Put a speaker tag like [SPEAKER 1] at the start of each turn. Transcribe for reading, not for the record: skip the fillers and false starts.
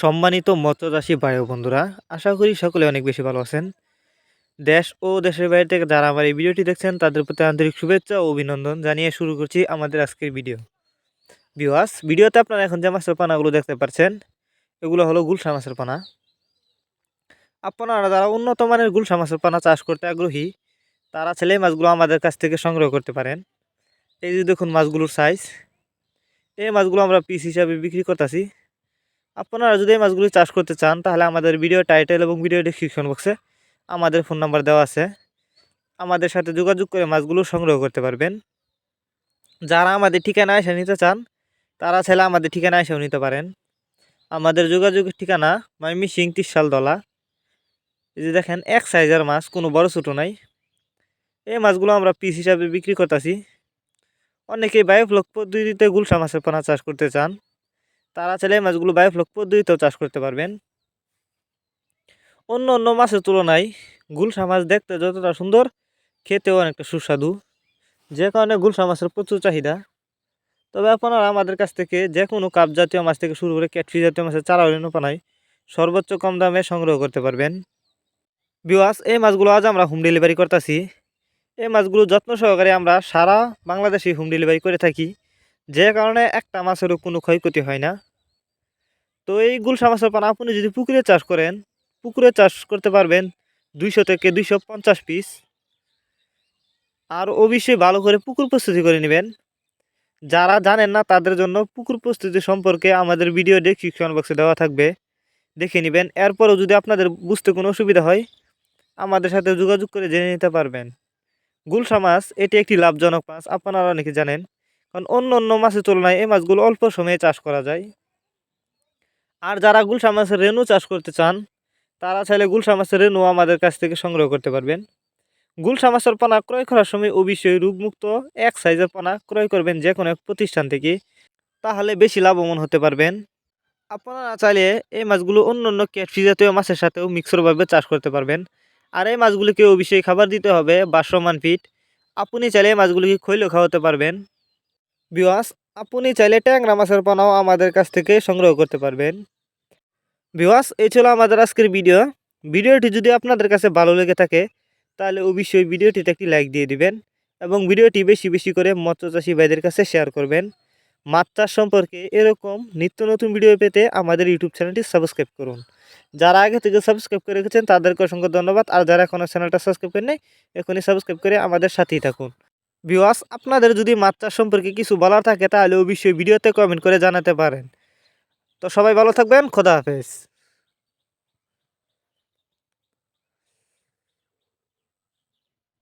[SPEAKER 1] সম্মানিত মৎস্যচাষী ভাই ও বন্ধুরা, আশা করি সকলে অনেক বেশি ভালো আছেন। দেশ ও দেশের বাইরে থেকে যারা আমার এই ভিডিওটি দেখছেন তাদের প্রতি আন্তরিক শুভেচ্ছা ও অভিনন্দন জানিয়ে শুরু করছি আমাদের আজকের ভিডিও। ভিডিওতে আপনারা এখন যে মাছের পানাগুলো দেখতে পাচ্ছেন, এগুলো হলো গুলশা মাছের পানা। আপনারা যারা উন্নত মানের গুলশা মাছের পানা চাষ করতে আগ্রহী, তারা ছেলে মাছগুলো আমাদের কাছ থেকে সংগ্রহ করতে পারেন। এই যে দেখুন মাছগুলোর সাইজ, এই মাছগুলো আমরা পিস হিসাবে বিক্রি করতেছি। আপনারা যদি এই মাছগুলি চাষ করতে চান তাহলে আমাদের ভিডিও টাইটেল এবং ভিডিও ডেসক্রিপশন বক্সে আমাদের ফোন নাম্বার দেওয়া আছে। আমাদের সাথে যোগাযোগ করে মাছগুলো সংগ্রহ করতে পারবেন। যারা আমাদের ঠিকানা এসে নিতে চান তারা চাইলে আমাদের ঠিকানা এসেও নিতে পারেন। আমাদের যোগাযোগের ঠিকানা ময়মনসিংহ 30 সাল দলা। এই যে দেখেন এক সাইজের মাছ, কোনো বড় ছোটো নাই। এই মাছগুলো আমরা পিস হিসাবে বিক্রি করতেছি। অনেকেই বায়োফ্লক পদ্ধতিতে গুলশা মাছের পোনা চাষ করতে চান, তারা চাইলে এই মাছগুলো বায়োফ্লক পদ্ধতিতেও চাষ করতে পারবেন। অন্য অন্য মাছের তুলনায় গুলশা মাছ দেখতে যতটা সুন্দর, খেতেও অনেকটা সুস্বাদু, যে কারণে গুলশা মাছের প্রচুর চাহিদা। তবে আপনারা আমাদের কাছ থেকে যে কোনো কাপ জাতীয় মাছ থেকে শুরু করে ক্যাটফিশ জাতীয় মাছের চারা পানায় সর্বোচ্চ কম দামে সংগ্রহ করতে পারবেন। ভিউয়ার্স, এই মাছগুলো আজ আমরা হোম ডেলিভারি করতেছি। এই মাছগুলো যত্ন সহকারে আমরা সারা বাংলাদেশে হোম ডেলিভারি করে থাকি, যে কারণে একটা মাছেরও কোনো ক্ষয়ক্ষতি হয় না। তো এই গুলশা মাছের পানা আপনি যদি পুকুরে চাষ করেন, পুকুরে চাষ করতে পারবেন 200 থেকে 250 পিস। আর অবশ্যই ভালো করে পুকুর প্রস্তুতি করে নেবেন। যারা জানেন না তাদের জন্য পুকুর প্রস্তুতি সম্পর্কে আমাদের ভিডিও ডেসক্রিপশন বক্সে দেওয়া থাকবে, দেখে নেবেন। এরপরও যদি আপনাদের বুঝতে কোনো অসুবিধা হয় আমাদের সাথে যোগাযোগ করে জেনে নিতে পারবেন। গুলশা মাছ এটি একটি লাভজনক মাছ, আপনারা অনেকে জানেন, কারণ অন্য অন্য মাছের তুলনায় এই মাছগুলো অল্প সময়ে চাষ করা যায়। আর যারা গুলশা মাছের রেণু চাষ করতে চান তারা চাইলে গুলশা মাছের রেণু আমাদের কাছ থেকে সংগ্রহ করতে পারবেন। গুলশা মাছের পানা ক্রয় করার সময় অবশ্যই রোগমুক্ত এক সাইজের পানা ক্রয় করবেন যে কোনো এক প্রতিষ্ঠান থেকে, তাহলে বেশি লাভবান হতে পারবেন। আপনারা চাইলে এই মাছগুলো অন্য অন্য ক্যাটফিশ জাতীয় মাছের সাথেও মিক্সরভাবে চাষ করতে পারবেন। আর এই মাছগুলিকে অবশ্যই খাবার দিতে হবে বাসমান ফিট। আপনি চাইলে এই মাছগুলিকে খৈলেও খাওয়াতে পারবেন। ভিউয়ার্স, আপনি চাইলে ট্যাংরা মাছের পানাও আমাদের কাছ থেকে সংগ্রহ করতে পারবেন। ভিউয়ার্স, এই ছিল আমাদের আজকের ভিডিওটি যদি আপনাদের কাছে ভালো লেগে থাকে তাহলে অবশ্যই ভিডিওটিতে একটি লাইক দিয়ে দিবেন এবং ভিডিওটি বেশি বেশি করে মৎস্যচাষী ভাইদের কাছে শেয়ার করবেন। মাছ চাষ সম্পর্কে এরকম নিত্য নতুন ভিডিও পেতে আমাদের ইউটিউব চ্যানেলটি সাবস্ক্রাইব করুন। যারা আগে থেকে সাবস্ক্রাইব করে রেখেছেন তাদেরকে অসংখ্য ধন্যবাদ। আর যারা এখনও চ্যানেলটা সাবস্ক্রাইব করেন নাই, এখনই সাবস্ক্রাইব করে আমাদের সাথেই থাকুন। ভিউয়ার্স, আপনাদের যদি মাছ চাষ সম্পর্কে কিছু বলার থাকে তাহলে অবশ্যই ভিডিওতে কমেন্ট করে জানাতে পারেন। তো সবাই ভালো থাকবেন, খোদা হাফেজ।